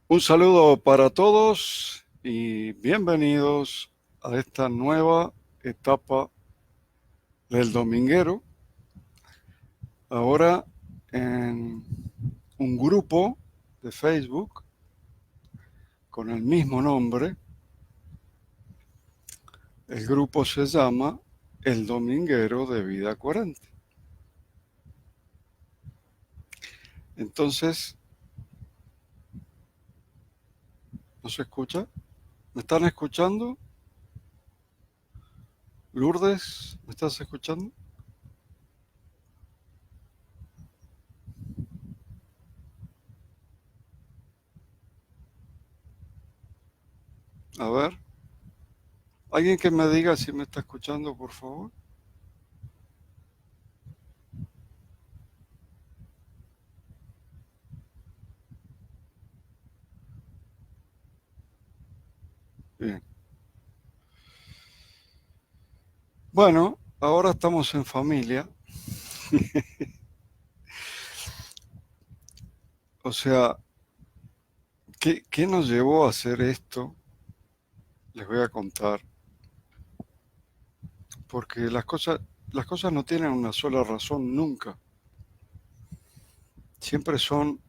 Un saludo para todos y bienvenidos a esta nueva etapa del Dominguero. Ahora en un grupo de Facebook con el mismo nombre. El grupo se llama El Dominguero de Vida Coherente. Entonces, ¿no se escucha? ¿Me están escuchando? Lourdes, ¿me estás escuchando? A ver, alguien que me diga si me está escuchando, por favor. Bien. Bueno, ahora estamos en familia. O sea, ¿qué nos llevó a hacer esto? Les voy a contar. Porque las cosas no tienen una sola razón nunca. Siempre son,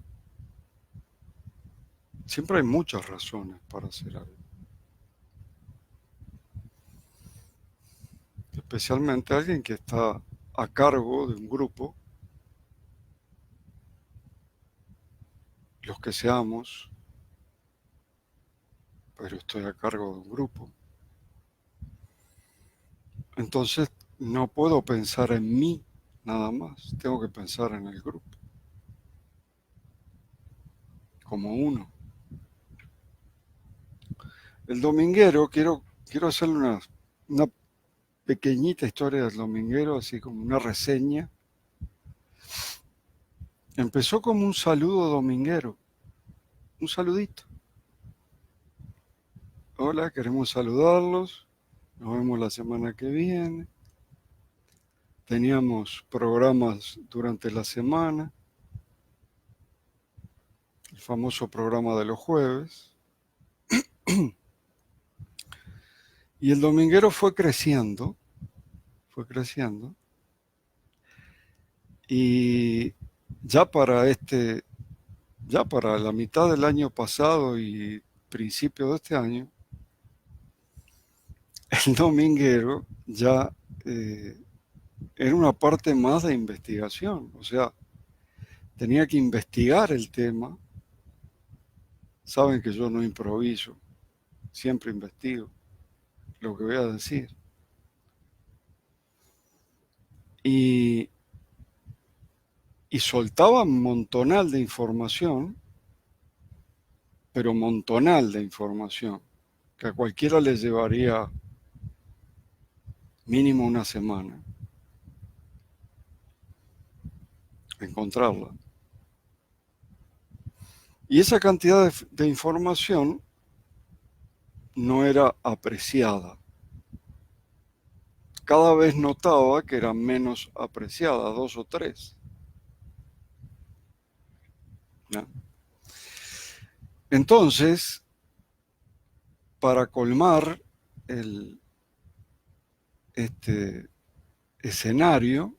siempre hay muchas razones para hacer algo. Especialmente alguien que está a cargo de un grupo, los que seamos, pero estoy a cargo de un grupo. Entonces no puedo pensar en mí nada más, tengo que pensar en el grupo, como uno. El dominguero, quiero hacerle una pequeñita historia del dominguero, así como una reseña. Empezó como un saludo dominguero, un saludito. Hola, queremos saludarlos, nos vemos la semana que viene. Teníamos programas durante la semana, el famoso programa de los jueves. Y el dominguero fue creciendo. Y ya para ya para la mitad del año pasado y principio de este año, el dominguero ya era una parte más de investigación. O sea, tenía que investigar el tema. Saben que yo no improviso, siempre investigo lo que voy a decir. Y, y soltaba un montonal de información, pero montonal de información, que a cualquiera le llevaría mínimo una semana encontrarla. Y esa cantidad de información no era apreciada. Cada vez notaba que era menos apreciada, dos o tres. ¿No? Entonces, para colmar el, este escenario,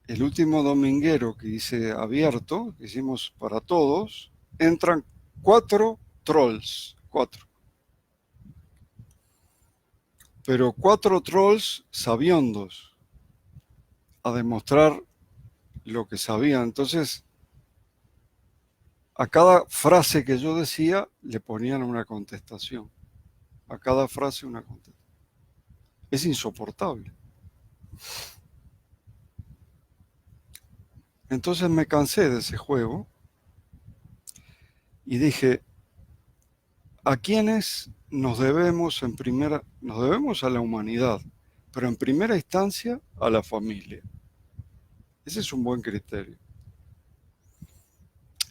el último dominguero que hice abierto, que hicimos para todos, entran 4 trolls, pero 4 trolls sabiondos, a demostrar lo que sabían. Entonces, a cada frase que yo decía, le ponían una contestación. A cada frase una contestación. Es insoportable. Entonces me cansé de ese juego y dije, ¿a quiénes nos debemos a la humanidad, pero en primera instancia a la familia? Ese es un buen criterio.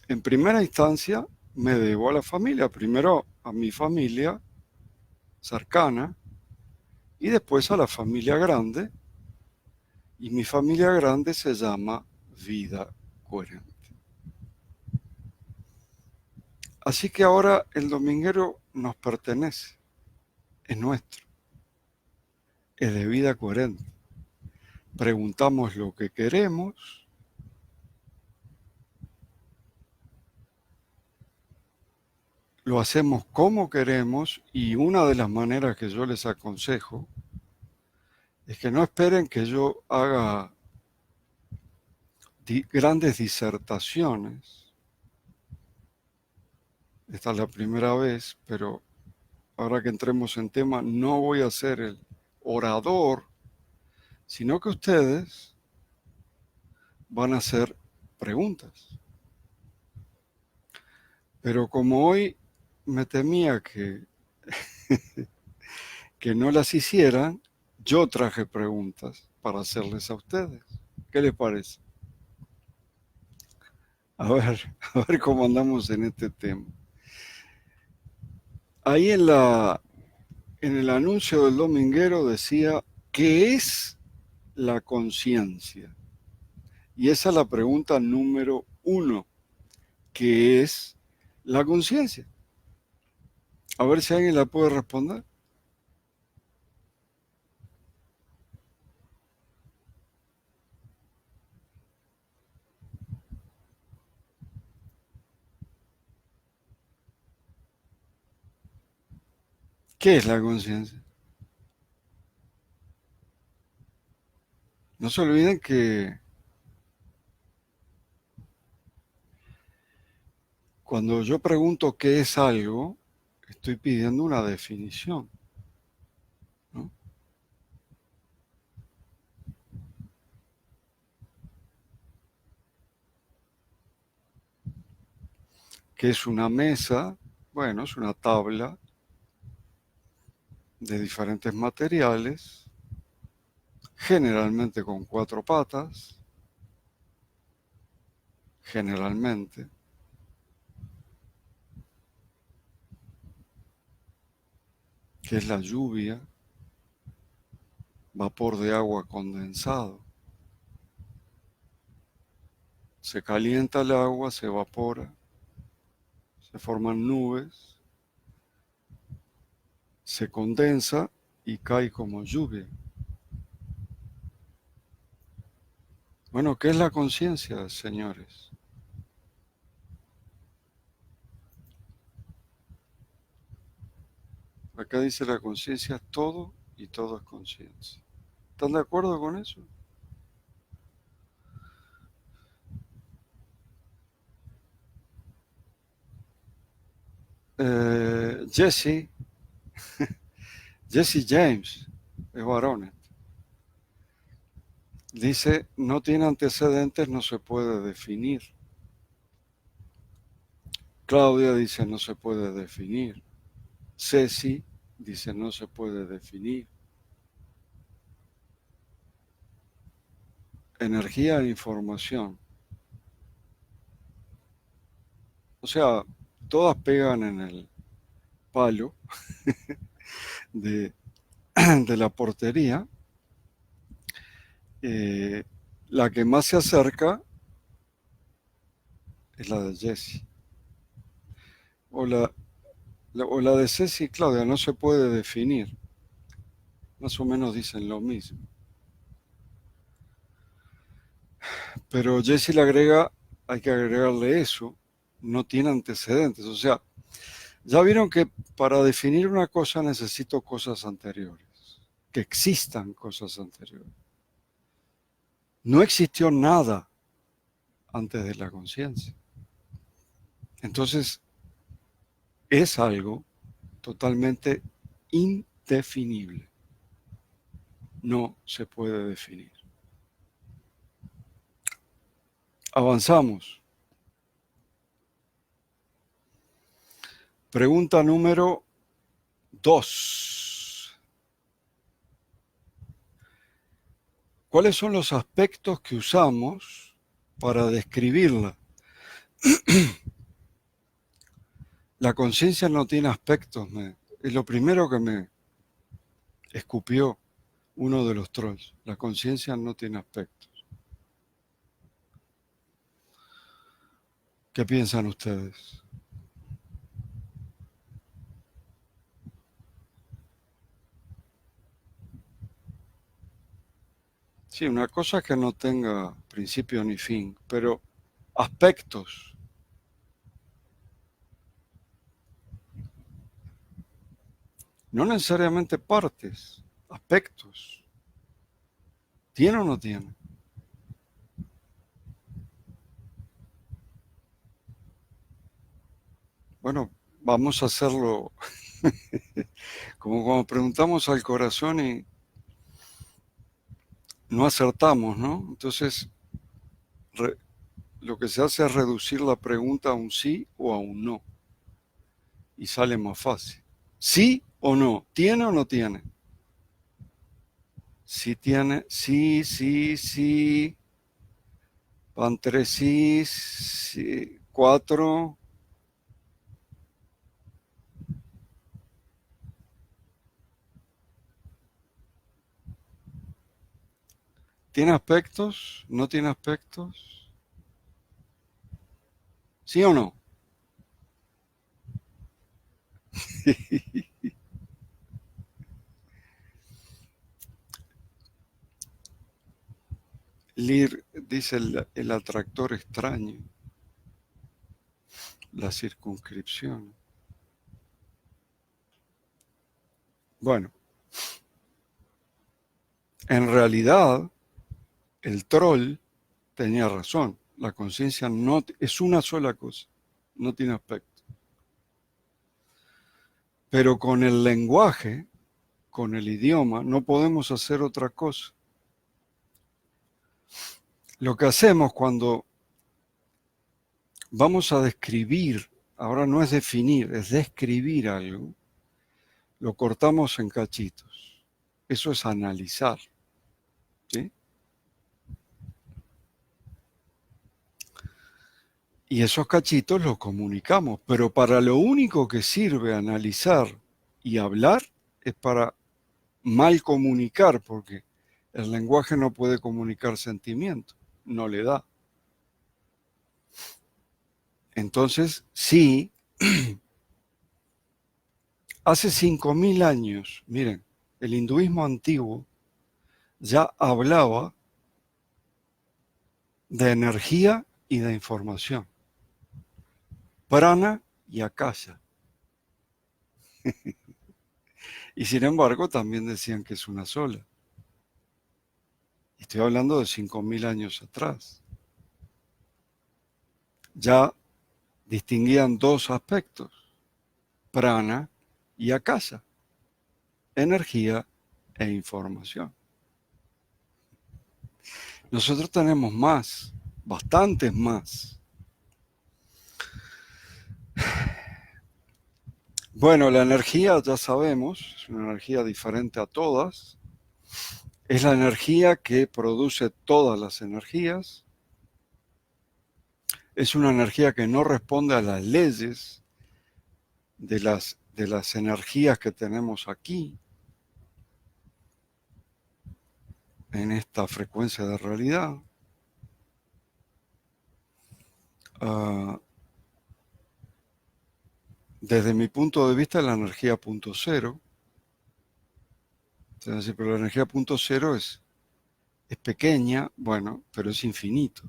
En primera instancia me debo a la familia, primero a mi familia cercana y después a la familia grande, y mi familia grande se llama Vida Coherente. Así que ahora el dominguero nos pertenece, es nuestro, es de vida coherente. Preguntamos lo que queremos, lo hacemos como queremos y una de las maneras que yo les aconsejo es que no esperen que yo haga grandes disertaciones. Esta es la primera vez, pero ahora que entremos en tema, no voy a ser el orador, sino que ustedes van a hacer preguntas. Pero como hoy me temía que no las hicieran, yo traje preguntas para hacerles a ustedes. ¿Qué les parece? A ver cómo andamos en este tema. Ahí en el anuncio del dominguero decía, ¿qué es la conciencia? Y esa es la pregunta número uno. ¿Qué es la conciencia? A ver si alguien la puede responder. ¿Qué es la conciencia? No se olviden que cuando yo pregunto qué es algo, estoy pidiendo una definición, ¿no? ¿Qué es una mesa? Bueno, es una tabla de diferentes materiales, generalmente con cuatro patas, generalmente. ¿Qué es la lluvia? Vapor de agua condensado. Se calienta el agua, se evapora, se forman nubes, se condensa y cae como lluvia. Bueno, ¿qué es la conciencia, señores? Acá dice la conciencia es todo y todo es conciencia. ¿Están de acuerdo con eso? Jesse, Jesse James, es varón. Dice, no tiene antecedentes, no se puede definir. Claudia dice, no se puede definir. Ceci dice, no se puede definir. Energía e información. O sea, todas pegan en el palo de, de la portería. Eh, la que más se acerca es la de Jessie. O la de Ceci y Claudia no se puede definir. Más o menos dicen lo mismo. Pero Jessie le agrega, hay que agregarle eso, no tiene antecedentes. O sea, ya vieron que para definir una cosa necesito cosas anteriores, que existan cosas anteriores. No existió nada antes de la conciencia. Entonces, es algo totalmente indefinible. No se puede definir. Avanzamos. Pregunta número 2. ¿Cuáles son los aspectos que usamos para describirla? La conciencia no tiene aspectos. Es lo primero que me escupió uno de los trolls. La conciencia no tiene aspectos. ¿Qué piensan ustedes? Sí, una cosa es que no tenga principio ni fin, pero aspectos, no necesariamente partes, aspectos. ¿Tiene o no tiene? Bueno, vamos a hacerlo como cuando preguntamos al corazón y no acertamos, ¿no? Entonces, lo que se hace es reducir la pregunta a un sí o a un no y sale más fácil. ¿Sí o no? ¿Tiene o no tiene? Sí tiene, sí, sí, sí. Van tres sí, sí, cuatro. ¿Tiene aspectos? ¿No tiene aspectos? ¿Sí o no? Lear dice el atractor extraño, la circunscripción. Bueno, en realidad el troll tenía razón. La conciencia no es una sola cosa, no tiene aspecto. Pero con el lenguaje, con el idioma, no podemos hacer otra cosa. Lo que hacemos cuando vamos a describir, ahora no es definir, es describir algo, lo cortamos en cachitos. Eso es analizar, ¿sí? Y esos cachitos los comunicamos, pero para lo único que sirve analizar y hablar es para mal comunicar, porque el lenguaje no puede comunicar sentimiento, no le da. Entonces, sí, hace 5.000 años, miren, el hinduismo antiguo ya hablaba de energía y de información, prana y akasha. Y sin embargo, también decían que es una sola. Estoy hablando de 5.000 años atrás. Ya distinguían dos aspectos, prana y akasha, energía e información. Nosotros tenemos más, bastantes más. Bueno, la energía ya sabemos, es una energía diferente a todas. Es la energía que produce todas las energías. Es una energía que no responde a las leyes de las energías que tenemos aquí, en esta frecuencia de realidad. Uh, desde mi punto de vista, la energía punto cero. Entonces, pero la energía punto cero es pequeña, bueno, pero es infinito.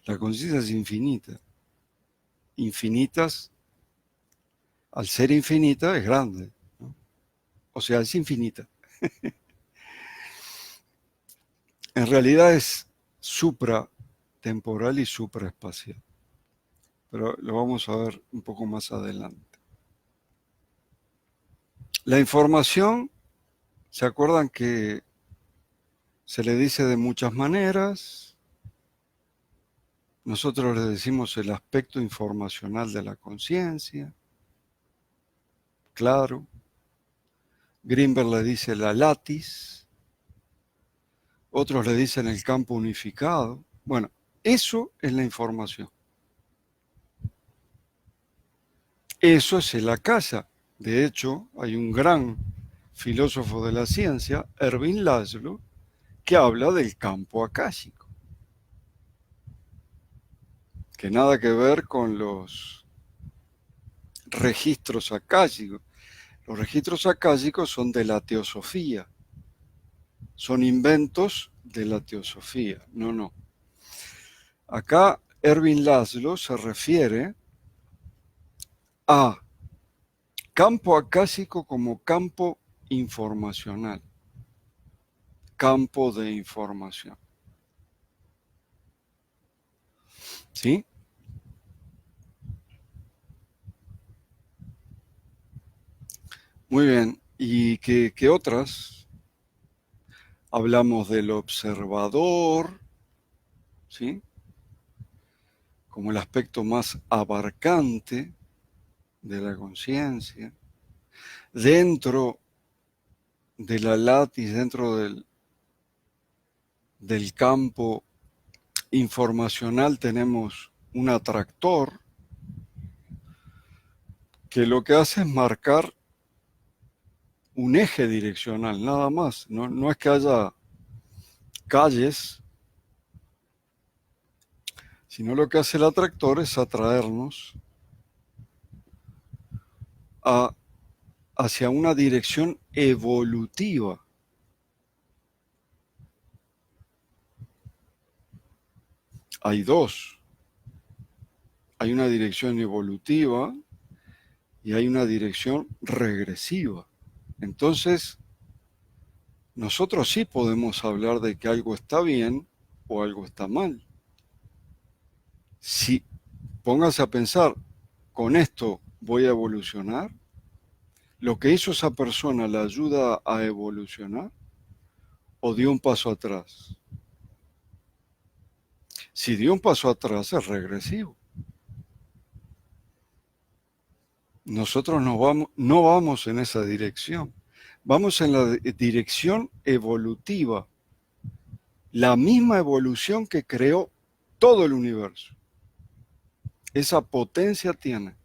La conciencia es infinita. Infinitas, al ser infinita, es grande, ¿no? O sea, es infinita. En realidad es supratemporal y supraespacial. Pero lo vamos a ver un poco más adelante. La información, ¿se acuerdan que se le dice de muchas maneras? Nosotros le decimos el aspecto informacional de la conciencia, claro. Greenberg le dice la latis, otros le dicen el campo unificado. Bueno, eso es la información. Eso es el akasha. De hecho, hay un gran filósofo de la ciencia, Erwin Laszlo, que habla del campo akáshico, que nada que ver con los registros akáshicos. Los registros akáshicos son de la teosofía, son inventos de la teosofía. No, no. Acá Erwin Laszlo se refiere a campo acásico como campo informacional, campo de información. ¿Sí? Muy bien. ¿Y qué otras? Hablamos del observador, ¿sí? Como el aspecto más abarcante de la conciencia. Dentro de la látiz, dentro del campo informacional tenemos un atractor que lo que hace es marcar un eje direccional, nada más. No es que haya calles, sino lo que hace el atractor es atraernos hacia una dirección evolutiva. Hay dos. Hay una dirección evolutiva y hay una dirección regresiva. Entonces, nosotros sí podemos hablar de que algo está bien o algo está mal. Si póngase a pensar, ¿con esto voy a evolucionar? ¿Lo que hizo esa persona la ayuda a evolucionar o dio un paso atrás? Si dio un paso atrás es regresivo. Nosotros no vamos en esa dirección. Vamos en la dirección evolutiva. La misma evolución que creó todo el universo. Esa potencia tiene.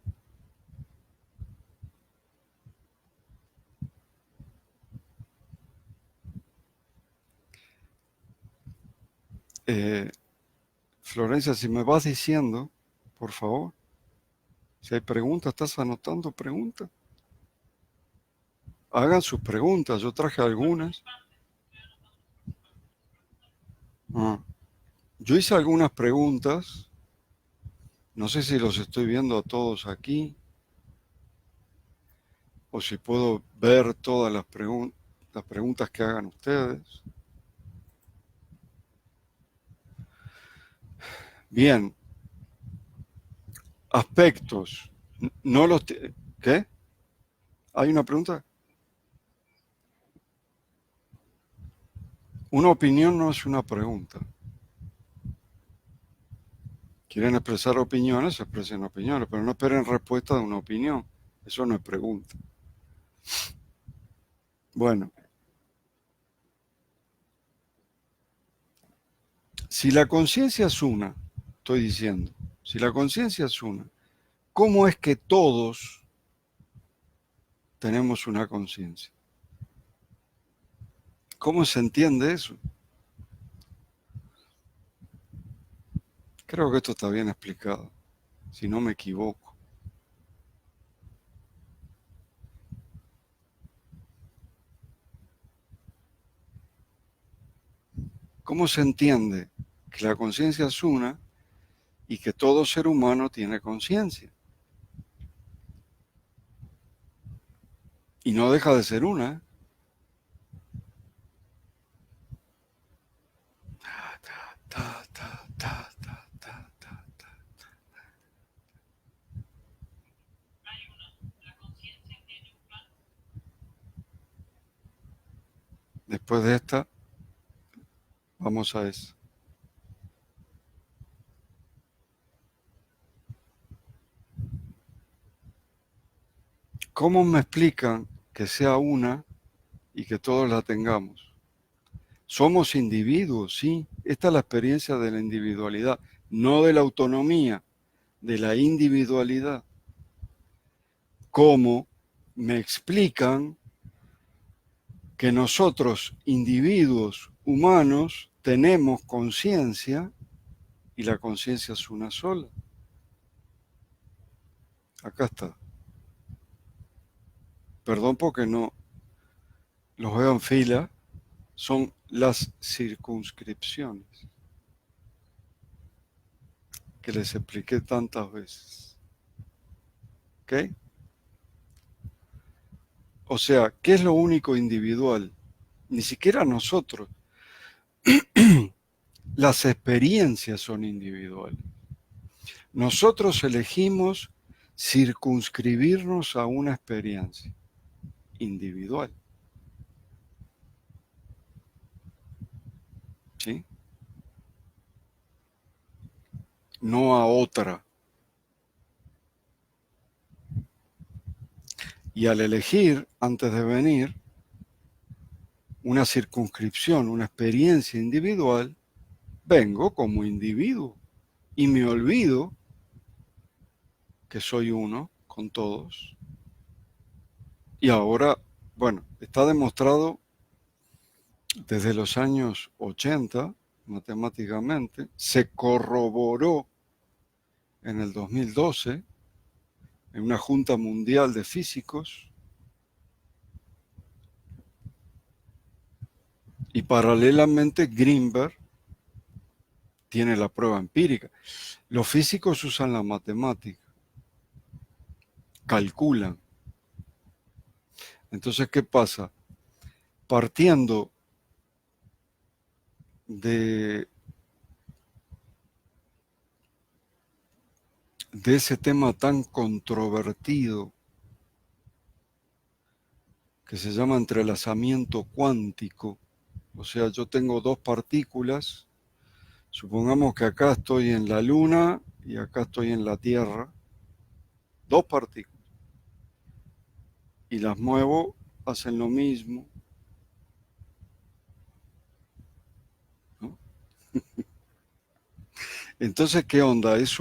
Florencia, si me vas diciendo, por favor, si hay preguntas, ¿estás anotando preguntas? Hagan sus preguntas, yo traje algunas. Ah, yo hice algunas preguntas, no sé si los estoy viendo a todos aquí, o si puedo ver todas las preguntas que hagan ustedes. Bien, aspectos. No los... ¿Qué? ¿Hay una pregunta? Una opinión no es una pregunta. Quieren expresar opiniones, expresen opiniones, pero no esperen respuesta de una opinión. Eso no es pregunta. Bueno, si la conciencia es una, estoy diciendo, si la conciencia es una, ¿cómo es que todos tenemos una conciencia? ¿Cómo se entiende eso? Creo que esto está bien explicado, si no me equivoco. ¿Cómo se entiende que la conciencia es una y que todo ser humano tiene conciencia? Y no deja de ser una. Ta, ta, ta, ta, ta, ta, ta. Después de esta, vamos a eso. ¿Cómo me explican que sea una y que todos la tengamos? Somos individuos, sí. Esta es la experiencia de la individualidad, no de la autonomía, de la individualidad. ¿Cómo me explican que nosotros, individuos humanos, tenemos conciencia y la conciencia es una sola? Acá está. Perdón porque no los veo en fila. Son las circunscripciones que les expliqué tantas veces. ¿Ok? O sea, ¿qué es lo único individual? Ni siquiera nosotros. Las experiencias son individuales. Nosotros elegimos circunscribirnos a una experiencia individual. ¿Sí? No a otra. Y al elegir, antes de venir, una circunscripción, una experiencia individual, vengo como individuo y me olvido que soy uno con todos. Y ahora, bueno, está demostrado desde los años 80, matemáticamente, se corroboró en el 2012 en una Junta Mundial de Físicos y paralelamente Greenberg tiene la prueba empírica. Los físicos usan la matemática, calculan. Entonces, ¿qué pasa? Partiendo de ese tema tan controvertido que se llama entrelazamiento cuántico, o sea, yo tengo dos partículas, supongamos que acá estoy en la Luna y acá estoy en la Tierra, dos partículas, y las muevo, hacen lo mismo, ¿no? Entonces, ¿qué onda? Es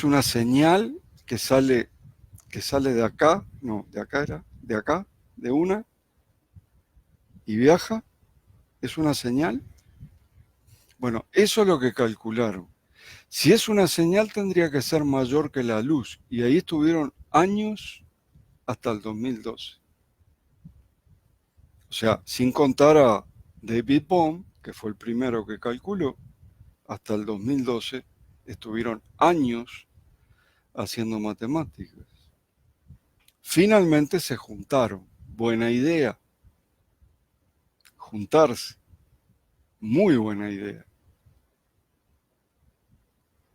una señal que sale de acá, no, de acá era, de acá, de una, y viaja, es una señal. Bueno, eso es lo que calcularon. Si es una señal tendría que ser mayor que la luz, y ahí estuvieron años hasta el 2012. O sea, sin contar a David Bohm, que fue el primero que calculó, hasta el 2012 estuvieron años haciendo matemáticas. Finalmente se juntaron. Buena idea, juntarse. Muy buena idea.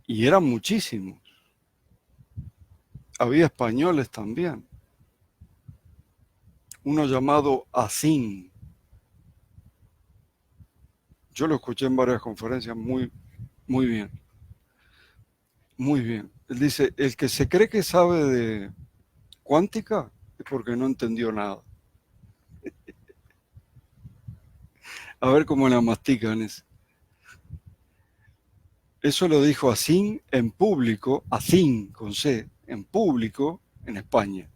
Y eran muchísimos. Había españoles también. Uno llamado Asín. Yo lo escuché en varias conferencias muy bien. Muy bien. Él dice, el que se cree que sabe de cuántica es porque no entendió nada. A ver cómo la mastican eso. Eso lo dijo Asín en público, Asín con C, en público en España.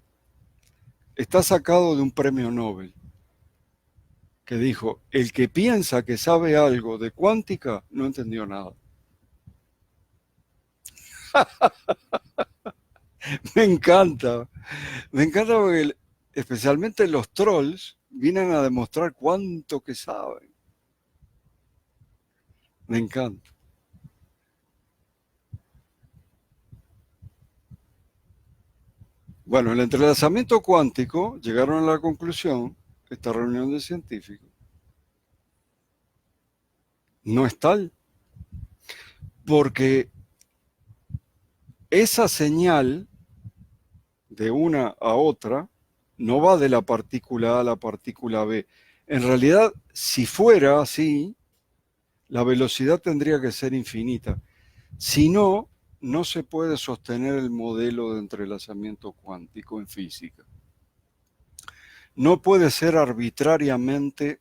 Está sacado de un premio Nobel que dijo, el que piensa que sabe algo de cuántica no entendió nada. Me encanta porque especialmente los trolls vienen a demostrar cuánto que saben. Me encanta. Bueno, el entrelazamiento cuántico llegaron a la conclusión, esta reunión de científicos, no es tal, porque esa señal de una a otra no va de la partícula A a la partícula B. En realidad, si fuera así, la velocidad tendría que ser infinita. Si no, no se puede sostener el modelo de entrelazamiento cuántico en física. No puede ser arbitrariamente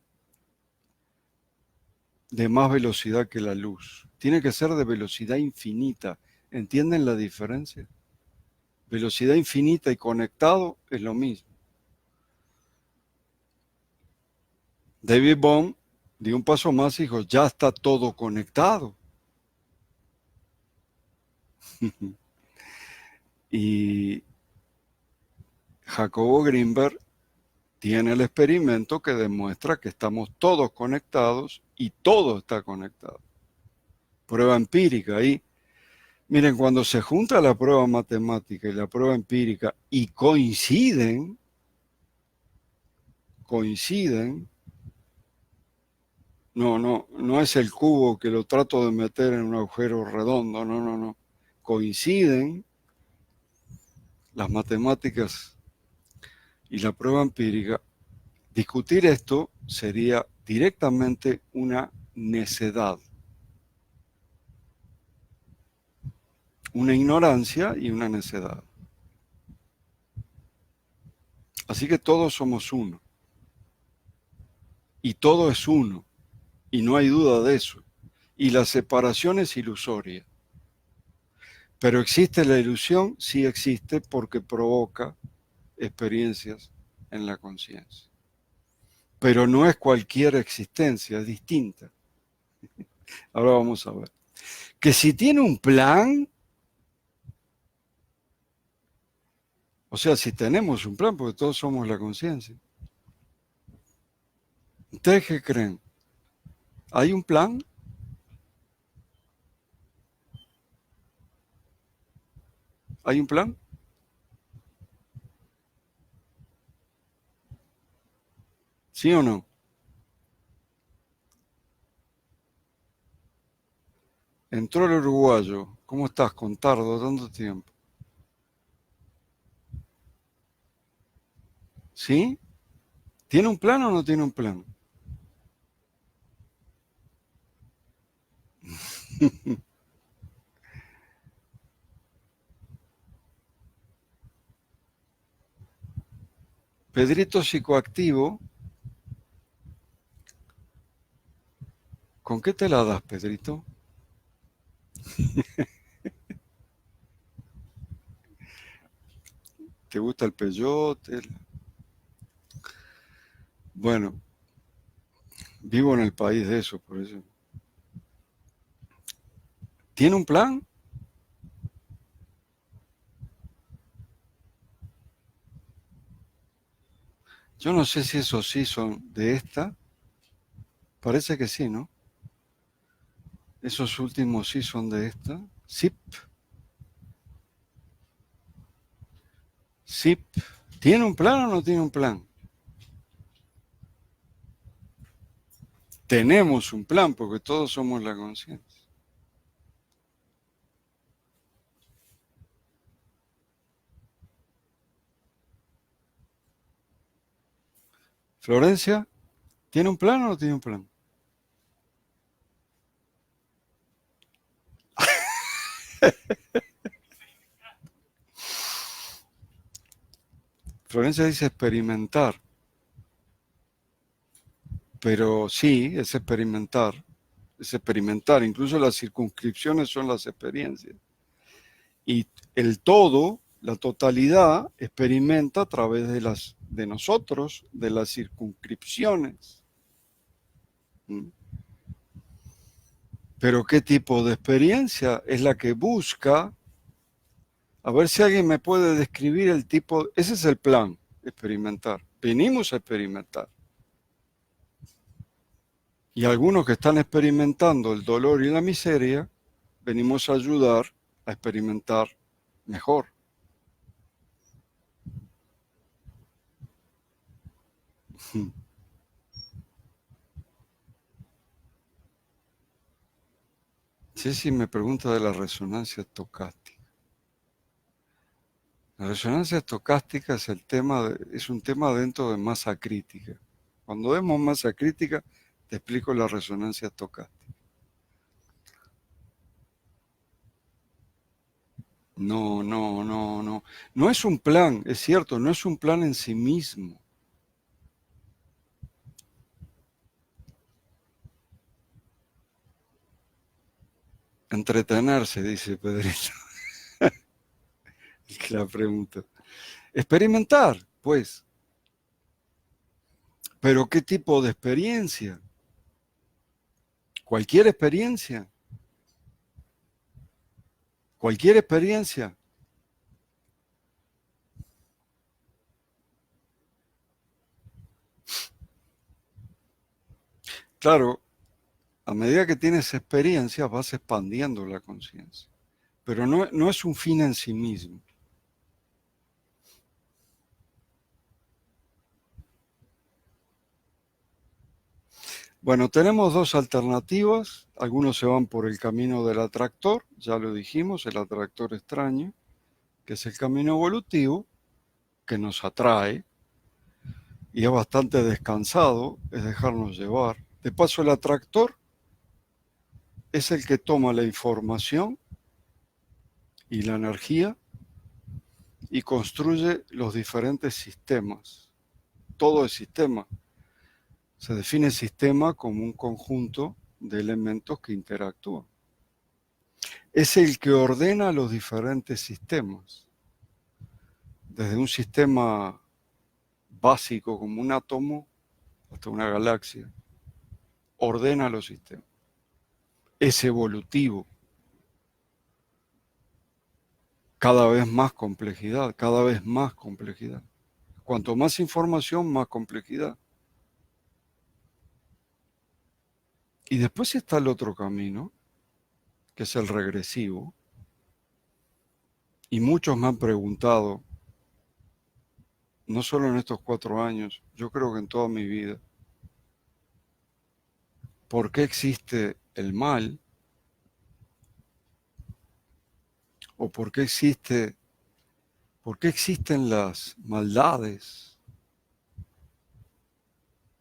de más velocidad que la luz. Tiene que ser de velocidad infinita. ¿Entienden la diferencia? Velocidad infinita y conectado es lo mismo. David Bohm dio un paso más y dijo, ya está todo conectado. Y Jacobo Greenberg tiene el experimento que demuestra que estamos todos conectados y todo está conectado. Prueba empírica ahí. Miren, cuando se junta la prueba matemática y la prueba empírica y coinciden, no es el cubo que lo trato de meter en un agujero redondo, no. Coinciden las matemáticas y la prueba empírica. Discutir esto sería directamente una necedad, una ignorancia y una necedad. Así que todos somos uno. Y todo es uno. Y no hay duda de eso. Y la separación es ilusoria. Pero ¿existe la ilusión? Sí existe porque provoca experiencias en la conciencia. Pero no es cualquier existencia, es distinta. Ahora vamos a ver. Que si tiene un plan, o sea, si tenemos un plan, porque todos somos la conciencia. ¿Ustedes qué creen? ¿Hay un plan? ¿Hay un plan? ¿Sí o no? Entró el uruguayo. ¿Cómo estás, Contardo? Tanto tiempo. ¿Sí? ¿Tiene un plan o no tiene un plan? Pedrito psicoactivo. ¿Con qué te la das, Pedrito? ¿Te gusta el peyote? Bueno, vivo en el país de eso, por eso. ¿Tiene un plan? Yo no sé si esos sí son de esta. Parece que sí, ¿no? Esos últimos sí son de esta. SIP. SIP. ¿Tiene un plan o no tiene un plan? Tenemos un plan porque todos somos la conciencia. Florencia, ¿tiene un plan o no tiene un plan? Florencia dice experimentar. Pero sí, es experimentar. Es experimentar. Incluso las circunscripciones son las experiencias. Y el todo, la totalidad, experimenta a través de nosotros, de las circunscripciones. ¿Mm? Pero ¿qué tipo de experiencia es la que busca? A ver si alguien me puede describir el tipo. Ese es el plan, experimentar. Venimos a experimentar. Y algunos que están experimentando el dolor y la miseria, venimos a ayudar a experimentar mejor. Ceci me pregunta de la resonancia estocástica. La resonancia estocástica es un tema dentro de masa crítica. Cuando vemos masa crítica, te explico la resonancia estocástica. No. No es un plan, es cierto, no es un plan en sí mismo. Entretenerse, dice Pedrito, el que la pregunta. Experimentar, pues. Pero ¿qué tipo de experiencia? Cualquier experiencia. Cualquier experiencia. Claro, a medida que tienes experiencias vas expandiendo la conciencia, pero no es un fin en sí mismo. Bueno, tenemos dos alternativas. Algunos se van por el camino del atractor, ya lo dijimos, el atractor extraño, que es el camino evolutivo, que nos atrae y es bastante descansado, es dejarnos llevar. De paso, el atractor es el que toma la información y la energía y construye los diferentes sistemas. Todo el sistema. Se define sistema como un conjunto de elementos que interactúan. Es el que ordena los diferentes sistemas. Desde un sistema básico como un átomo hasta una galaxia. Ordena los sistemas. Es evolutivo. Cada vez más complejidad, cada vez más complejidad. Cuanto más información, más complejidad. Y después está el otro camino, que es el regresivo. Y muchos me han preguntado, no solo en estos 4 años, yo creo que en toda mi vida, ¿por qué existe el mal? ¿O por qué existen las maldades?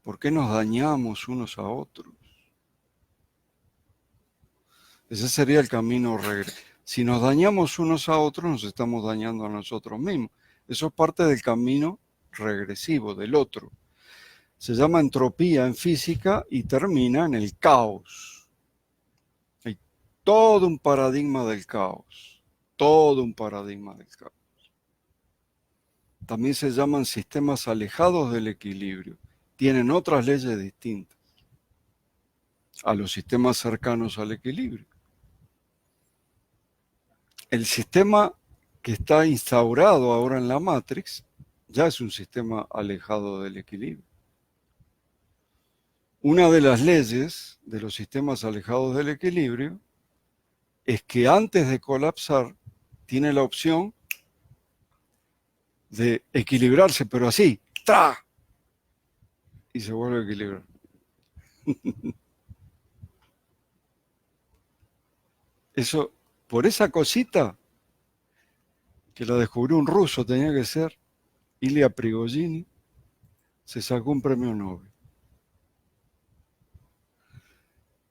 ¿Por qué nos dañamos unos a otros? Ese sería el camino regresivo. Si nos dañamos unos a otros, nos estamos dañando a nosotros mismos. Eso es parte del camino regresivo, del otro. Se llama entropía en física y termina en el caos. Hay todo un paradigma del caos. Todo un paradigma del caos. También se llaman sistemas alejados del equilibrio. Tienen otras leyes distintas a los sistemas cercanos al equilibrio. El sistema que está instaurado ahora en la Matrix ya es un sistema alejado del equilibrio. Una de las leyes de los sistemas alejados del equilibrio es que antes de colapsar tiene la opción de equilibrarse, pero así, ¡tra! Y se vuelve a equilibrar. Eso, por esa cosita que la descubrió un ruso, tenía que ser Ilya Prigozhin, se sacó un premio Nobel.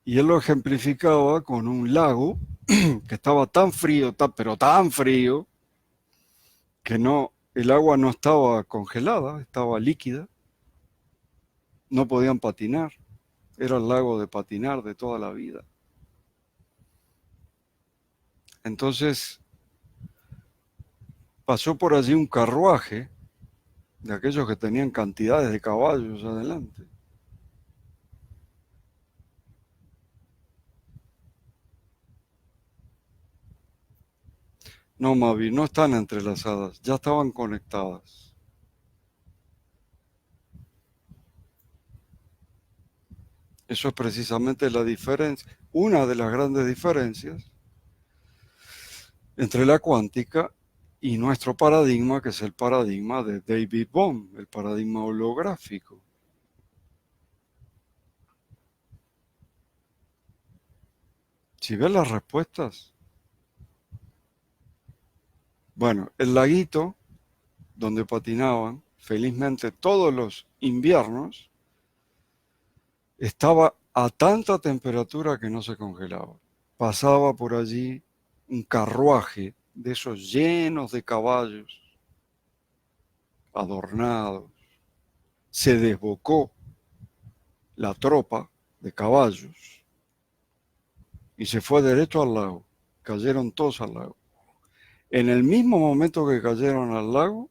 Y él lo ejemplificaba con un lago que estaba tan frío, pero tan frío, que el agua no estaba congelada, estaba líquida, no podían patinar, era el lago de patinar de toda la vida. Entonces pasó por allí un carruaje de aquellos que tenían cantidades de caballos adelante. No, Mavi, no están entrelazadas, ya estaban conectadas. Eso es precisamente la diferencia, una de las grandes diferencias entre la cuántica y nuestro paradigma, que es el paradigma de David Bohm, el paradigma holográfico. Si ves las respuestas, bueno, el laguito donde patinaban, felizmente todos los inviernos, estaba a tanta temperatura que no se congelaba. Pasaba por allí un carruaje de esos llenos de caballos, adornados. Se desbocó la tropa de caballos y se fue derecho al lago. Cayeron todos al lago. En el mismo momento que cayeron al lago,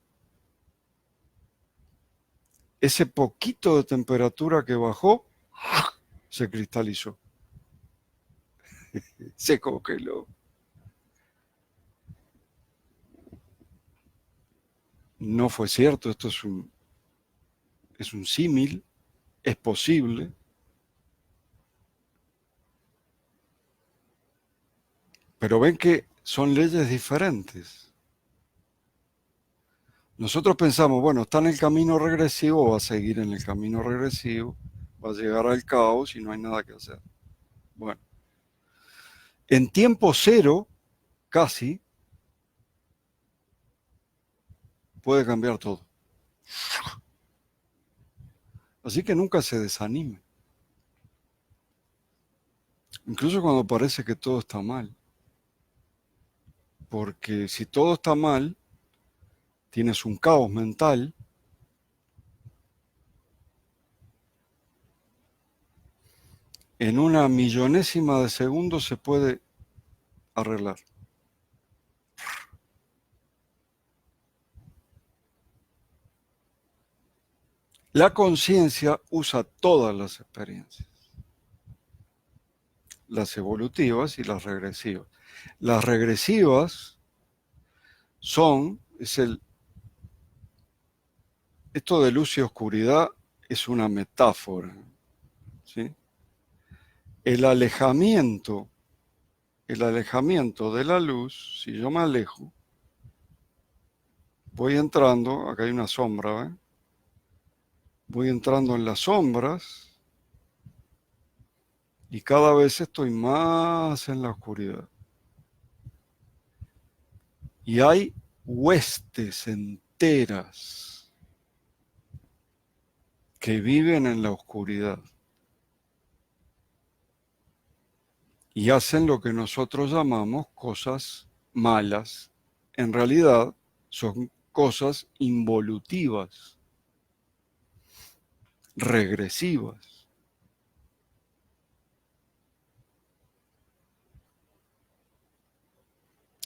ese poquito de temperatura que bajó se cristalizó, se congeló. No fue cierto, es un símil, es posible, Pero ven que son leyes diferentes. Nosotros pensamos, bueno, está en el camino regresivo, va a seguir en el camino regresivo, va a llegar al caos y no hay nada que hacer. Bueno, en tiempo cero, casi, puede cambiar todo. Así que nunca se desanime. Incluso cuando parece que todo está mal. Porque si todo está mal, tienes un caos mental, en una millonésima de segundo se puede arreglar. La conciencia usa todas las experiencias, las evolutivas y las regresivas. Las regresivas son, esto de luz y oscuridad es una metáfora, ¿sí? El alejamiento de la luz, si yo me alejo, voy entrando, acá hay una sombra, ¿eh? Voy entrando en las sombras y cada vez estoy más en la oscuridad. Y hay huestes enteras que viven en la oscuridad y hacen lo que nosotros llamamos cosas malas. En realidad son cosas involutivas, regresivas.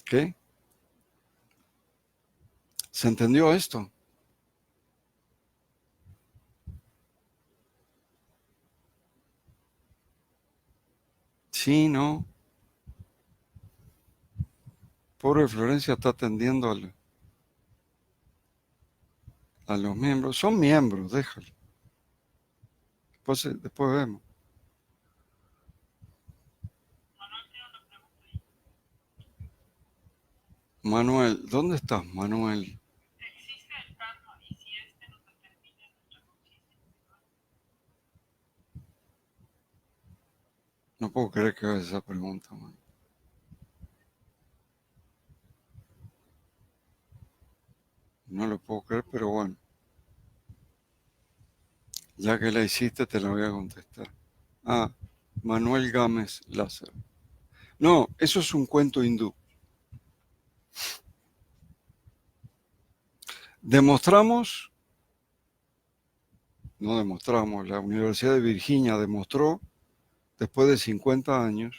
¿Qué? ¿Se entendió esto? Sí, no. Pobre Florencia está atendiendo a los miembros. Son miembros, déjalo. Después vemos. Manuel, ¿dónde estás, Manuel? No puedo creer que hagas esa pregunta, man. No lo puedo creer, pero bueno. Ya que la hiciste, te la voy a contestar. Ah, Manuel Gámez Lázaro. No, eso es un cuento hindú. La Universidad de Virginia demostró, después de 50 años,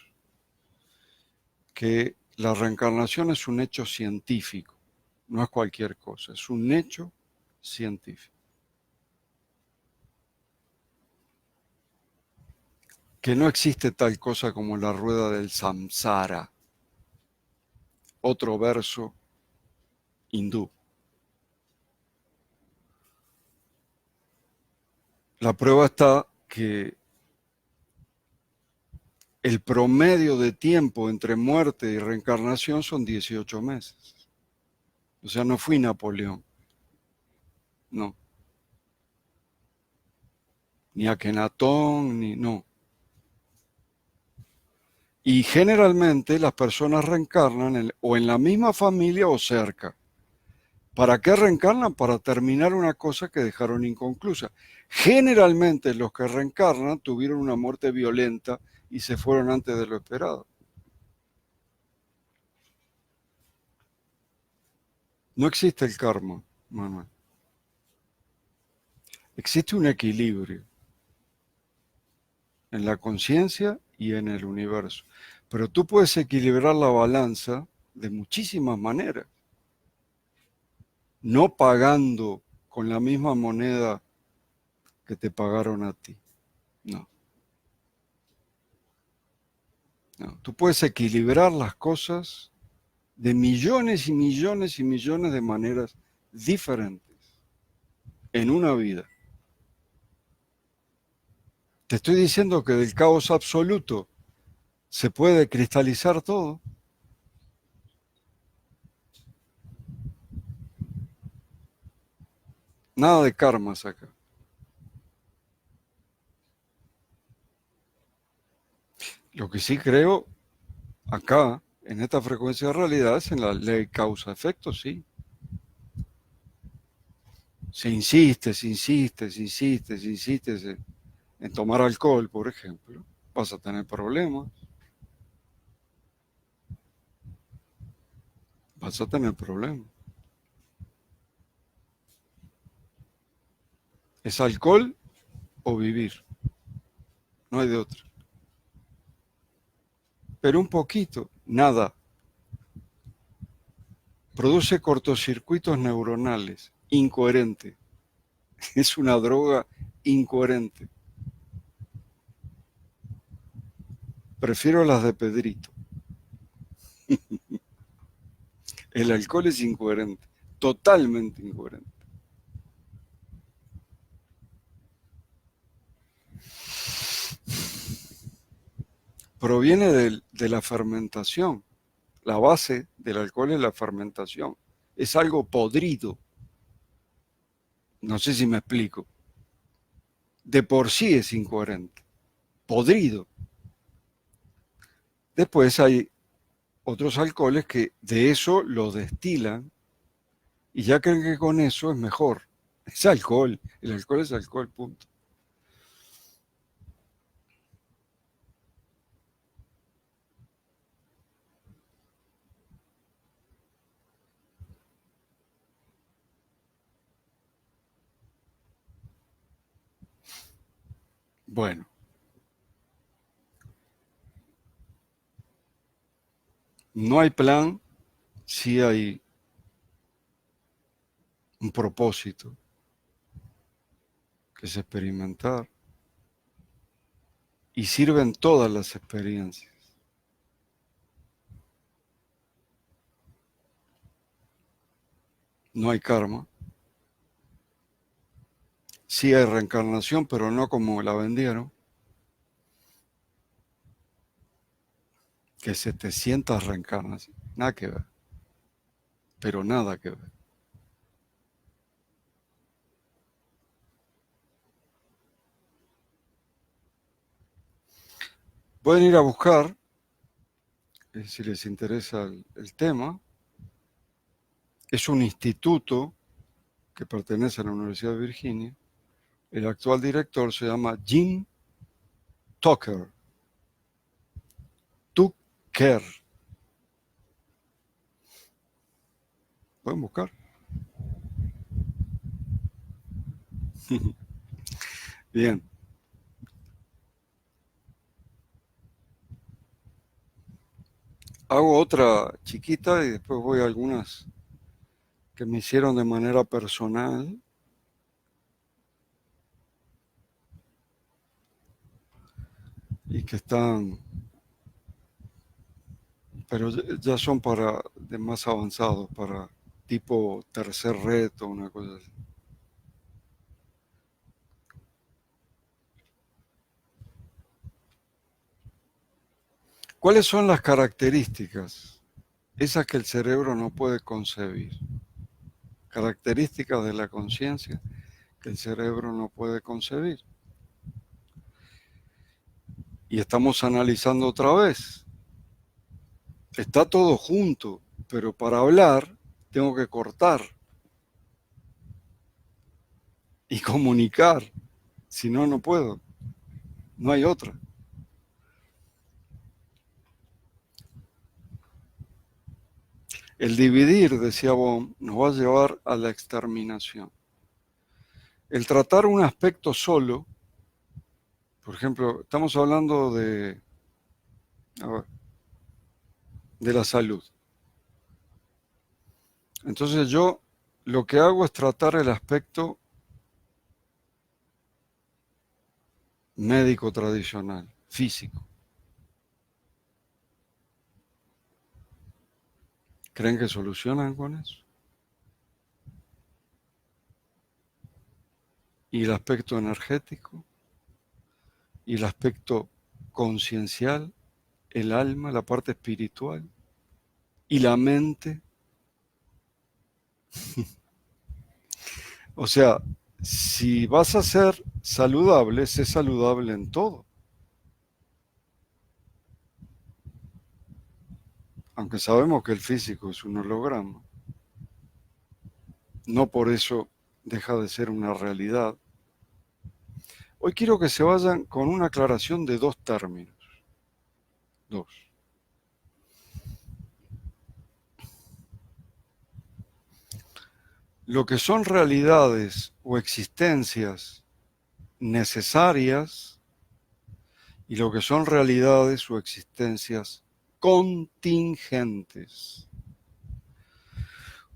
que la reencarnación es un hecho científico, no es cualquier cosa, es un hecho científico. Que no existe tal cosa como la rueda del samsara, otro verso hindú. La prueba está que el promedio de tiempo entre muerte y reencarnación son 18 meses. O sea, no fui Napoleón, no. Ni Akenatón, no. Y generalmente las personas reencarnan o en la misma familia o cerca. ¿Para qué reencarnan? Para terminar una cosa que dejaron inconclusa. Generalmente los que reencarnan tuvieron una muerte violenta y se fueron antes de lo esperado. No existe el karma, Manuel. Existe un equilibrio en la conciencia y en el universo. Pero tú puedes equilibrar la balanza de muchísimas maneras. No pagando con la misma moneda que te pagaron a ti. No. No. Tú puedes equilibrar las cosas de millones y millones y millones de maneras diferentes en una vida. Te estoy diciendo que del caos absoluto se puede cristalizar todo. Nada de karmas acá. Lo que sí creo acá, en esta frecuencia de realidad, es en la ley causa-efecto, sí. Si insistes, insistes, insistes, insistes en tomar alcohol, por ejemplo, vas a tener problemas. Vas a tener problemas. Es alcohol o vivir. No hay de otra. Pero un poquito, nada. Produce cortocircuitos neuronales. Incoherente. Es una droga incoherente. Prefiero las de Pedrito. El alcohol es incoherente. Totalmente incoherente. Proviene de la fermentación. La base del alcohol es la fermentación. Es algo podrido. No sé si me explico. De por sí es incoherente. Podrido. Después hay otros alcoholes que de eso lo destilan y ya creen que con eso es mejor. Es alcohol. El alcohol es alcohol, punto. Bueno, no hay plan, sí hay un propósito, que es experimentar. Y sirven todas las experiencias. No hay karma. Sí hay reencarnación, pero no como la vendieron, que 700 reencarnaciones. Nada que ver, pero nada que ver. Pueden ir a buscar, si les interesa el tema. Es un instituto que pertenece a la Universidad de Virginia. El actual director se llama Jim Tucker. Tucker. Pueden buscar. Bien. Hago otra chiquita y después voy a algunas que me hicieron de manera personal y que están, pero ya son para de más avanzados, para tipo tercer reto, una cosa así. ¿Cuáles son las características? Esas que el cerebro no puede concebir. Características de la conciencia que el cerebro no puede concebir. Y estamos analizando otra vez. Está todo junto, pero para hablar tengo que cortar y comunicar. Si no, no puedo. No hay otra. El dividir, decía Bohm, nos va a llevar a la exterminación. El tratar un aspecto solo, por ejemplo, estamos hablando a ver, de la salud. Entonces yo lo que hago es tratar el aspecto médico tradicional, físico. ¿Creen que solucionan con eso? ¿Y el aspecto energético? ¿Y el aspecto conciencial? ¿El alma, la parte espiritual? ¿Y la mente? O sea, si vas a ser saludable, sé saludable en todo. Aunque sabemos que el físico es un holograma, no por eso deja de ser una realidad. Hoy quiero que se vayan con una aclaración de dos términos. Dos. Lo que son realidades o existencias necesarias y lo que son realidades o existencias contingentes.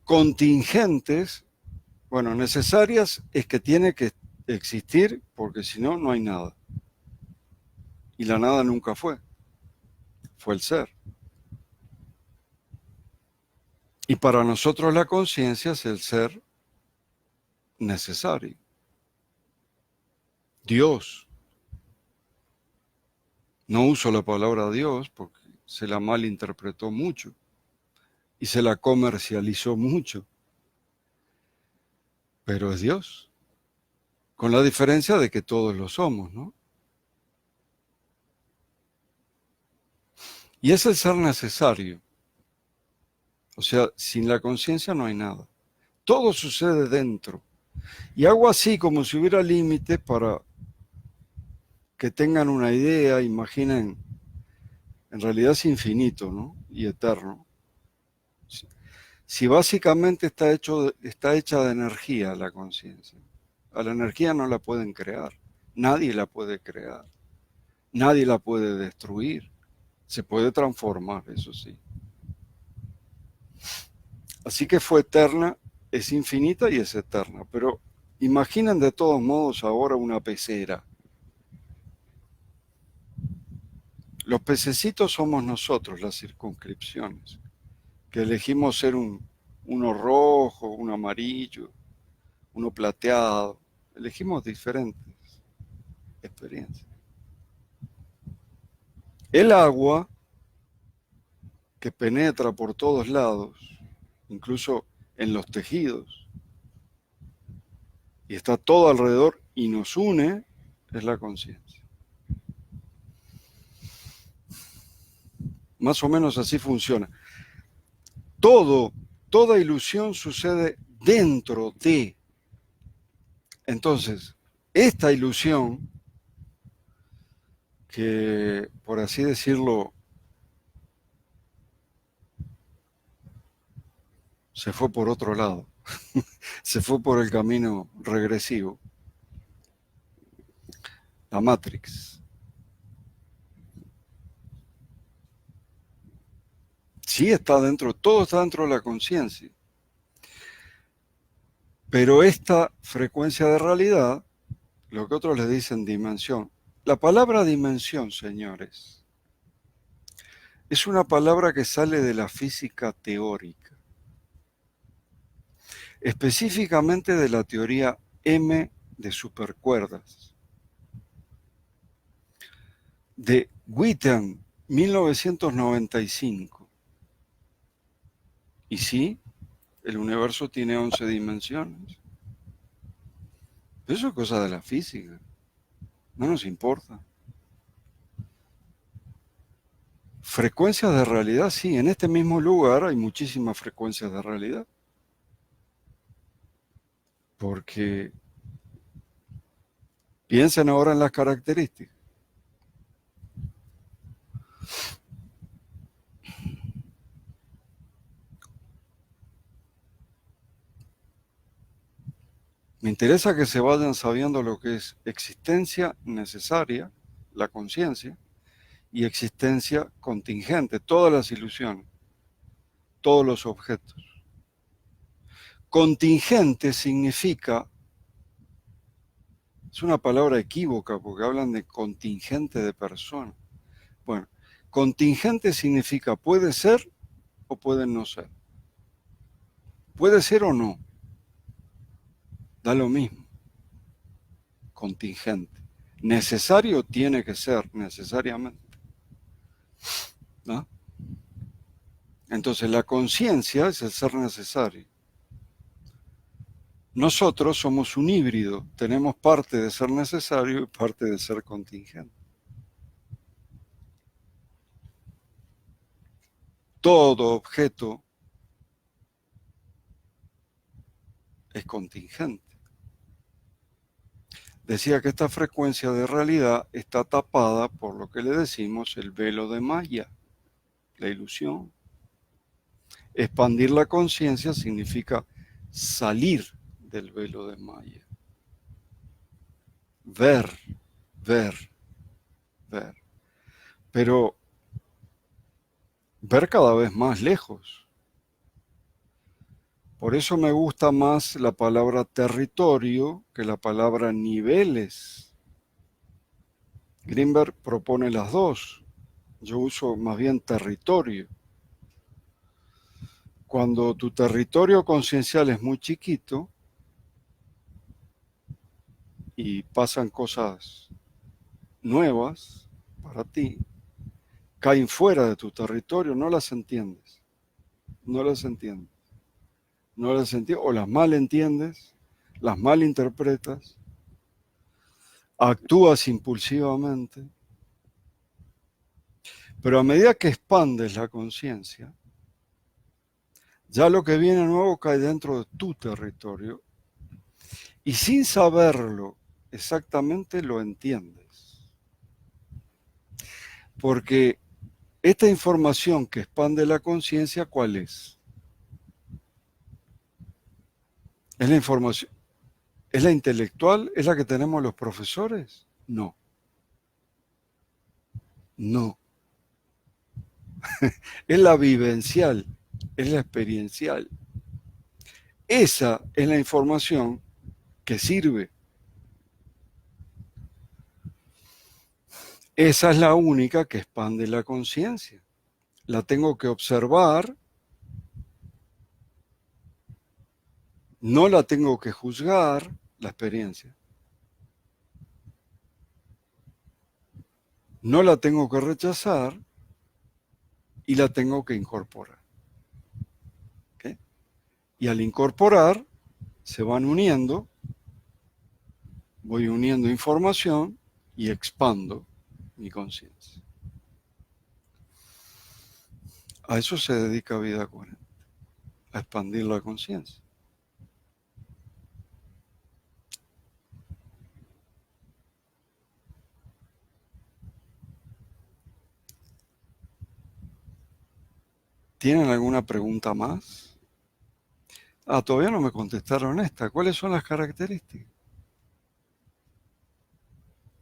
Contingentes, bueno, necesarias es que tiene que existir porque si no, no hay nada. Y la nada nunca fue el ser. Y para nosotros la conciencia es el ser necesario. Dios. No uso la palabra Dios porque se la malinterpretó mucho y se la comercializó mucho, pero es Dios, con la diferencia de que todos lo somos, ¿no? Y es el ser necesario, o sea, sin la conciencia no hay nada. Todo sucede dentro. Y hago así como si hubiera límites para que tengan una idea, imaginen, en realidad es infinito, ¿no? Y eterno. Si básicamente está hecha de energía la conciencia, a la energía no la pueden crear, nadie la puede crear, nadie la puede destruir, se puede transformar, eso sí. Así que fue eterna, es infinita y es eterna, pero imaginen de todos modos ahora una pecera. Los pececitos somos nosotros, las circunscripciones, que elegimos ser uno rojo, uno amarillo, uno plateado, elegimos diferentes experiencias. El agua que penetra por todos lados, incluso en los tejidos, y está todo alrededor y nos une, es la conciencia. Más o menos así funciona. Toda ilusión sucede dentro de. Entonces, esta ilusión, que por así decirlo, se fue por otro lado, se fue por el camino regresivo, la Matrix. Sí está dentro, todo está dentro de la conciencia. Pero esta frecuencia de realidad, lo que otros le dicen dimensión, la palabra dimensión, señores, es una palabra que sale de la física teórica, específicamente de la teoría M de supercuerdas, de Witten, 1995. Y sí, el universo tiene 11 dimensiones. Eso es cosa de la física, no nos importa. Frecuencias de realidad, sí, en este mismo lugar hay muchísimas frecuencias de realidad. Porque piensen ahora en las características. Me interesa que se vayan sabiendo lo que es existencia necesaria, la conciencia, y existencia contingente, todas las ilusiones, todos los objetos. Contingente significa, es una palabra equívoca porque hablan de contingente de personas. Bueno, contingente significa puede ser o puede no ser. Puede ser o no, da lo mismo. Contingente. Necesario tiene que ser, necesariamente. ¿No? Entonces la conciencia es el ser necesario. Nosotros somos un híbrido, tenemos parte de ser necesario y parte de ser contingente. Todo objeto es contingente. Decía que esta frecuencia de realidad está tapada por lo que le decimos el velo de Maya, la ilusión. Expandir la conciencia significa salir del velo de Maya. Ver, ver, ver. Pero ver cada vez más lejos. Por eso me gusta más la palabra territorio que la palabra niveles. Greenberg propone las dos. Yo uso más bien territorio. Cuando tu territorio conciencial es muy chiquito y pasan cosas nuevas para ti, caen fuera de tu territorio, no las entiendes, no las entiendes, no las entiendes, o las mal entiendes, las mal interpretas, actúas impulsivamente, pero a medida que expandes la conciencia, ya lo que viene nuevo cae dentro de tu territorio y sin saberlo exactamente lo entiendes. Porque esta información que expande la conciencia, ¿cuál es? ¿Es la información? ¿Es la intelectual? ¿Es la que tenemos los profesores? No, no. Es la vivencial, es la experiencial. Esa es la información que sirve. Esa es la única que expande la conciencia. La tengo que observar, no la tengo que juzgar, la experiencia. No la tengo que rechazar y la tengo que incorporar. ¿Okay? Y al incorporar, se van uniendo, voy uniendo información y expando mi conciencia. A eso se dedica Vida 40, a expandir la conciencia. ¿Tienen alguna pregunta más? Todavía no me contestaron esta. ¿Cuáles son las características?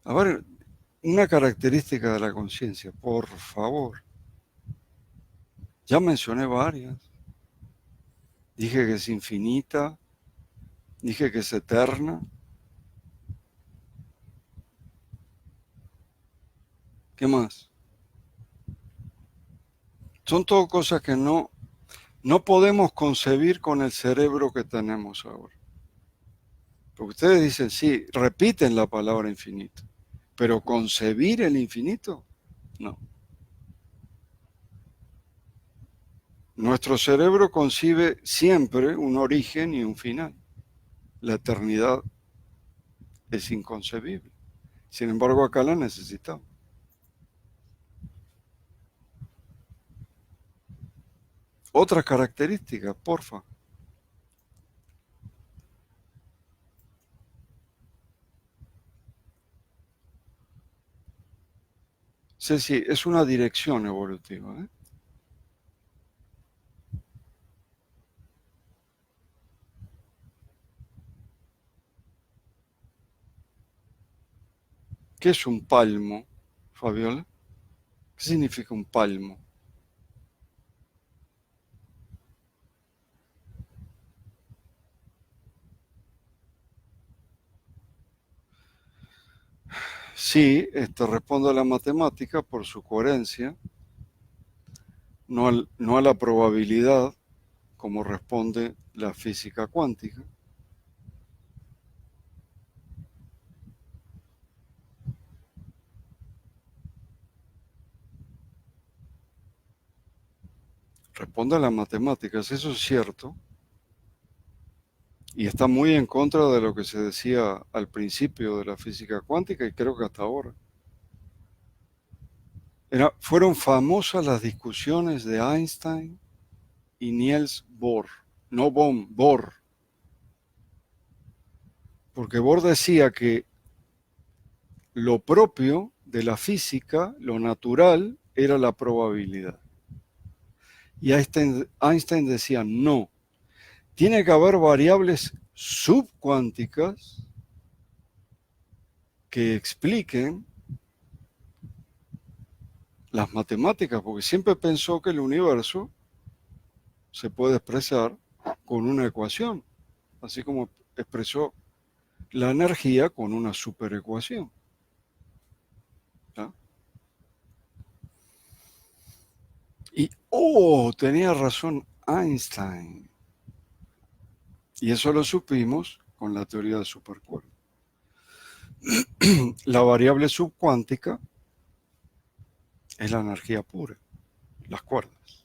A ver, una característica de la conciencia, por favor. Ya mencioné varias. Dije que es infinita, dije que es eterna. ¿Qué más? Son todo cosas que no podemos concebir con el cerebro que tenemos ahora. Porque ustedes dicen, sí, repiten la palabra infinito, pero concebir el infinito, no. Nuestro cerebro concibe siempre un origen y un final. La eternidad es inconcebible. Sin embargo, acá la necesitamos. Otras características, porfa. Sí, sí, es una dirección evolutiva. ¿Eh? ¿Qué es un palmo, Fabiola? ¿Qué significa un palmo? Sí, responde a la matemática por su coherencia, no a la probabilidad, como responde la física cuántica. Responde a las matemáticas, eso es cierto, Y está muy en contra de lo que se decía al principio de la física cuántica y creo que hasta ahora. Fueron famosas las discusiones de Einstein y Niels Bohr, no Bohr, Bohr, porque Bohr decía que lo propio de la física, lo natural, era la probabilidad. Y Einstein decía, no, tiene que haber variables subcuánticas que expliquen las matemáticas, porque siempre pensó que el universo se puede expresar con una ecuación, así como expresó la energía con una superecuación. ¿Ya? Y, tenía razón Einstein. Y eso lo supimos con la teoría de supercuerdas. La variable subcuántica es la energía pura, las cuerdas.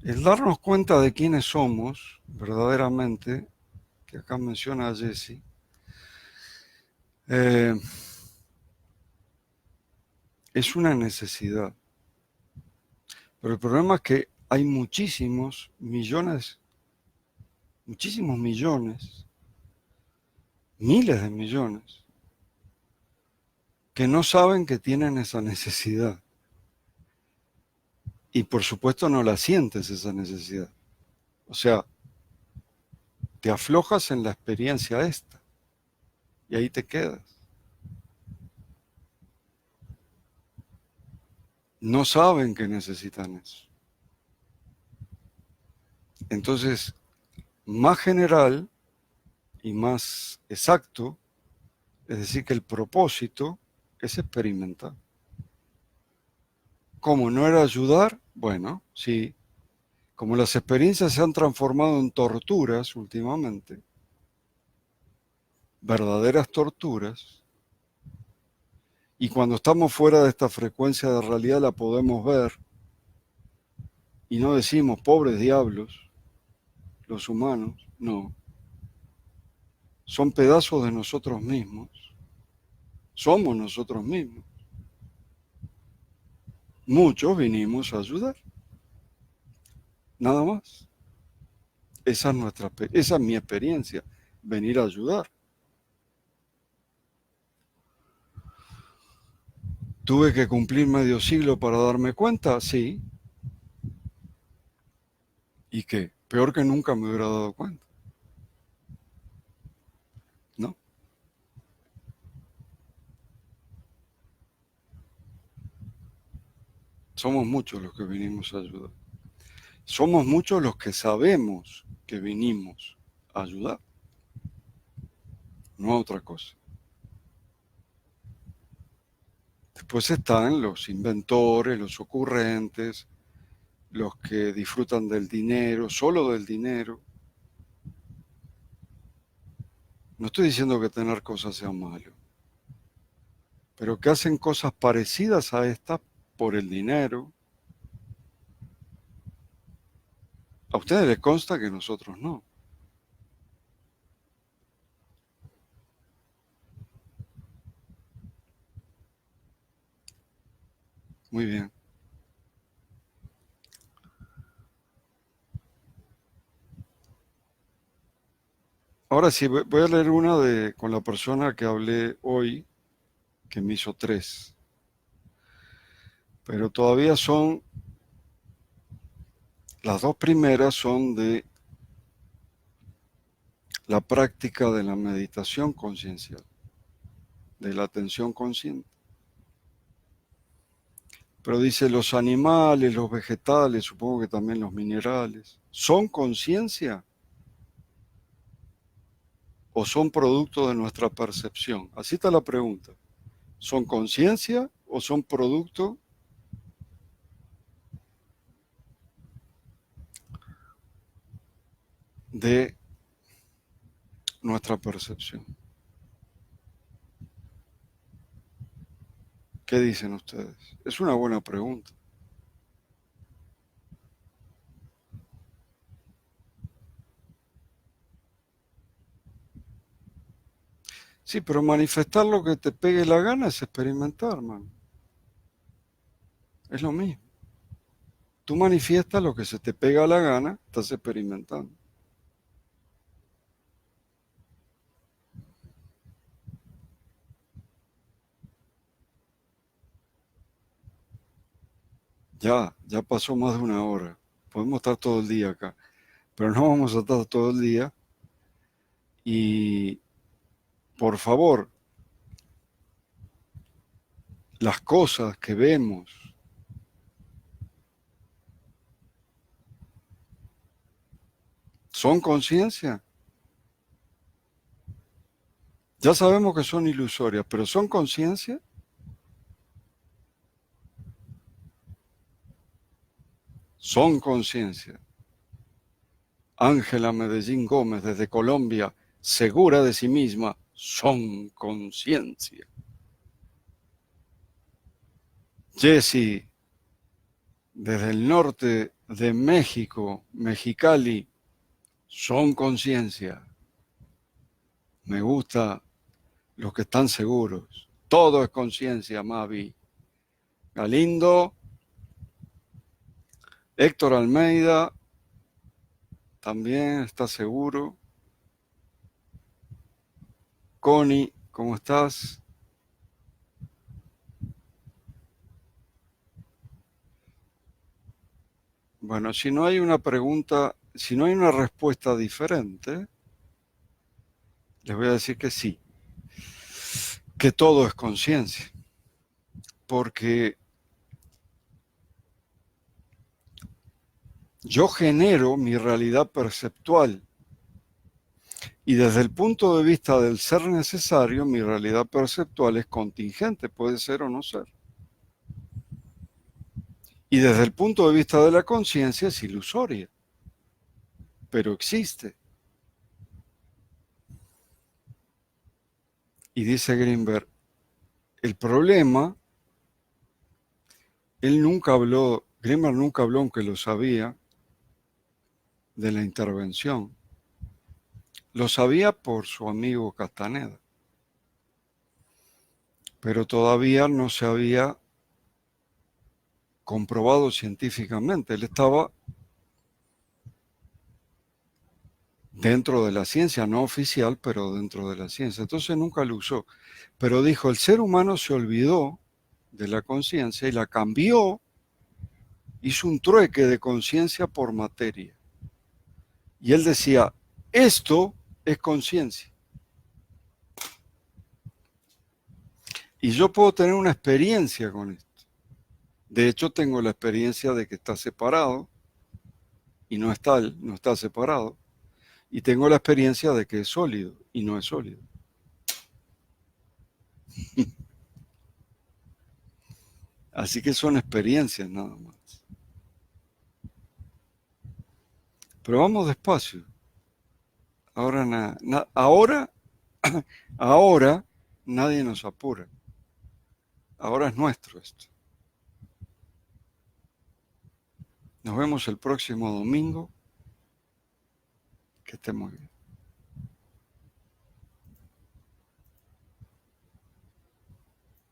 El darnos cuenta de quiénes somos verdaderamente, que acá menciona a Jesse, es una necesidad. Pero el problema es que hay muchísimos millones, miles de millones, que no saben que tienen esa necesidad. Y por supuesto no la sientes esa necesidad. O sea, te aflojas en la experiencia esta y ahí te quedas. No saben que necesitan eso. Entonces, más general y más exacto, es decir, que el propósito es experimentar. ¿Cómo no era ayudar? Bueno, sí. Como las experiencias se han transformado en torturas últimamente, verdaderas torturas, y cuando estamos fuera de esta frecuencia de realidad la podemos ver y no decimos pobres diablos, los humanos, no. Son pedazos de nosotros mismos, somos nosotros mismos. Muchos vinimos a ayudar, nada más. Esa es mi experiencia, venir a ayudar. ¿Tuve que cumplir medio siglo para darme cuenta? Sí. ¿Y qué? Peor que nunca me hubiera dado cuenta. ¿No? Somos muchos los que vinimos a ayudar. Somos muchos los que sabemos que vinimos a ayudar, no a otra cosa. Después están los inventores, los ocurrentes, los que disfrutan del dinero, solo del dinero. No estoy diciendo que tener cosas sea malo, pero que hacen cosas parecidas a estas por el dinero. A ustedes les consta que nosotros no. Muy bien. Ahora sí, voy a leer una con la persona que hablé hoy, que me hizo 3. Pero todavía las 2 primeras son de la práctica de la meditación conciencial, de la atención consciente. Pero dice, los animales, los vegetales, supongo que también los minerales, ¿son conciencia o son producto de nuestra percepción? Así está la pregunta. ¿Son conciencia o son producto de nuestra percepción? ¿Qué dicen ustedes? Es una buena pregunta. Sí, pero manifestar lo que te pegue la gana es experimentar, man. Es lo mismo. Tú manifiestas lo que se te pega la gana, estás experimentando. Ya pasó más de una hora. Podemos estar todo el día acá, pero no vamos a estar todo el día. Y por favor, las cosas que vemos son conciencia. Ya sabemos que son ilusorias, pero son conciencia. Son conciencia. Ángela Medellín Gómez desde Colombia, segura de sí misma, son conciencia. Jessie, desde el norte de México, Mexicali, son conciencia. Me gusta los que están seguros. Todo es conciencia, Mavi. Galindo, Héctor Almeida, también está seguro. Connie, ¿cómo estás? Bueno, si no hay una pregunta, si no hay una respuesta diferente, les voy a decir que sí, que todo es conciencia, porque yo genero mi realidad perceptual y desde el punto de vista del ser necesario, mi realidad perceptual es contingente, puede ser o no ser. Y desde el punto de vista de la conciencia es ilusoria, pero existe. Y dice Greenberg, el problema, Greenberg nunca habló, aunque lo sabía, de la intervención. Lo sabía por su amigo Castaneda, pero todavía no se había comprobado científicamente. Él estaba dentro de la ciencia, no oficial, pero dentro de la ciencia. Entonces nunca lo usó. Pero dijo, el ser humano se olvidó de la conciencia y la cambió, hizo un trueque de conciencia por materia. Y él decía, esto es conciencia. Y yo puedo tener una experiencia con esto. De hecho, tengo la experiencia de que está separado y no está separado. Y tengo la experiencia de que es sólido y no es sólido. Así que son experiencias nada más. Pero vamos despacio. Ahora, ahora nadie nos apura. Ahora es nuestro esto. Nos vemos el próximo domingo. Que estén muy bien.